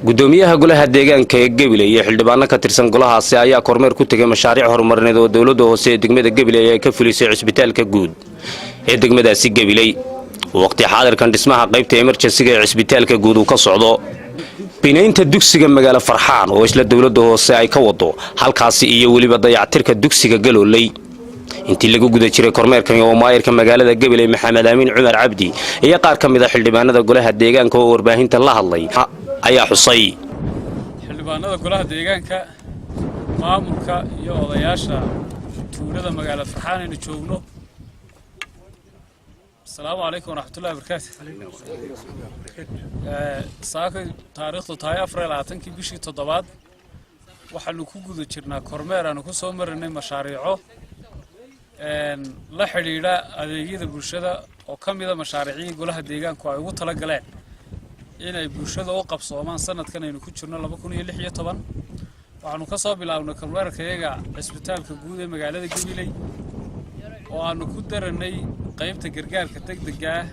gudoomiyaha golaha deegaanka ee Gabiley iyo xildhibaano ka tirsan golahaasi ayaa kormeer ku tagay mashaariic horumarineed oo dawladda hoose ee degmada Gabiley ay ka fulisay cisbitaalka guud ee degmadaasi Gabiley waqti xaadirkan dhismaha qaybta emergency ee cisbitaalka guud uu ka socdo binaynta dugsiga magaalo Farxaan oo isla dawladda hoose ay ka wado halkaasi iyo waliba dayactirka dugsiga Galooley intii lagu guda jiray kormeerkan oo maayirka magaalada Gabiley Maxamed Amiin Cumar Cabdi iyo qaar ka mid ah xildhibaanada golaha deegaanka oo warbaahinta la hadlay ayaa xusay xildhibaanada golaha deegaanka maamulka iyo odayaasha tuulada magaalada Farxaan ee joogno. Assalaamu alaykum wa rahmatullahi wa barakaatuh. Saaka taariikhdu tahay 24 bishii 7 waxaanu ku guda jirnaa kormeer aan ku soo marinay mashaariico la xiriira adeegyada bulshada oo kamid ah mashaariicii golaha deegaanku ay ugu tala galeen inay bulshada u qabsoomaan sanadkan aynu ku jirno 2016 waxaanu ka soo bilaabnay kormeerkayaga cisbitaalka guud ee magaalada Gabiley oo aanu ku daranay qaybta gargaarka degdega ah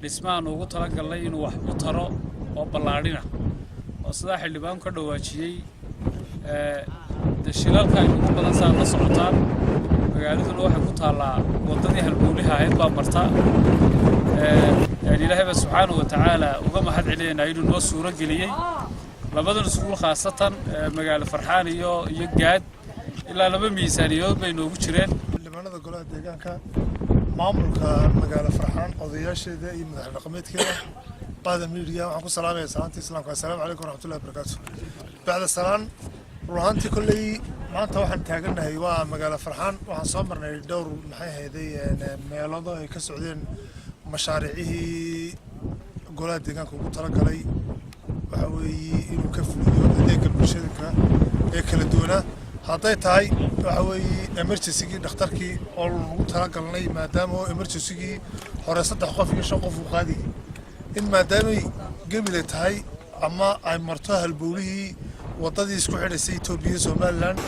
dhismahan ugu tala galay inuu wax u taro oo ballaadhina oo sida xildhibaan ka dhawaajiyay shilalka ay ugu badan saan la socotaan magaaladu waxay ku taalaa wadadii halbowlaha ahayd baa marta ilaahay subhanahu wa ta'ala uga mahad celinayna inuu noo suuro geliyay labadan iskuul khaasatan magaalo Farxaan iyo Gaad ilaa laba miisaaniyood bay noogu jireen xildhibaanada golaha deegaanka maamulka magaalo Farxaan odayaasheeda iyo madax dhaqameedkeeda baada miiriya waxaan ku salaamayaa salaanta islaamka assalaamu alaykum wa rahmatullahi wa barakaatuh bacda salaan ruuxantii kullay maanta waxaan taaganahay waa magaalo Farxaan waxaan soo marnay dhowr maxay ahaydey meelado ay ka socdeen mashaariicii golaha deegaanka ugu tala galay waxa weeye inuu ka fuliyo adeegga bulshada ee kala duwana hadday tahay waxa weeye emergency dhakhtarkii oo lagu tala galnay maadaama emergency hore 3 qof iyo 5 qof uu qaadi in maadaama Gabiley tahay ama ay marto halbowlihii wadadii isku xidhaysay Itoobiya Soomaaliland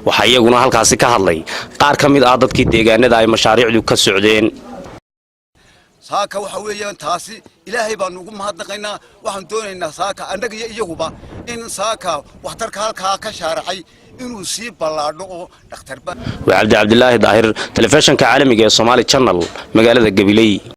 waxa iyaguna halkaasi ka hadlay qaar ka mid ah dadkii deegaanada ay mashaariicdu ka socdeen saaka waxa weeyaan taasi ilaahay baan ugu mahadnaqaynaa waxaan doonaynaa saaka annaga iyo iyaguba in saaka waxtarka halka ka shaaracay inuu sii ballaadho oo dhakhtarba Cabdi Abdullaahi Daahir telefishinka caalamiga ee Somali Channel magaalada Gabiley.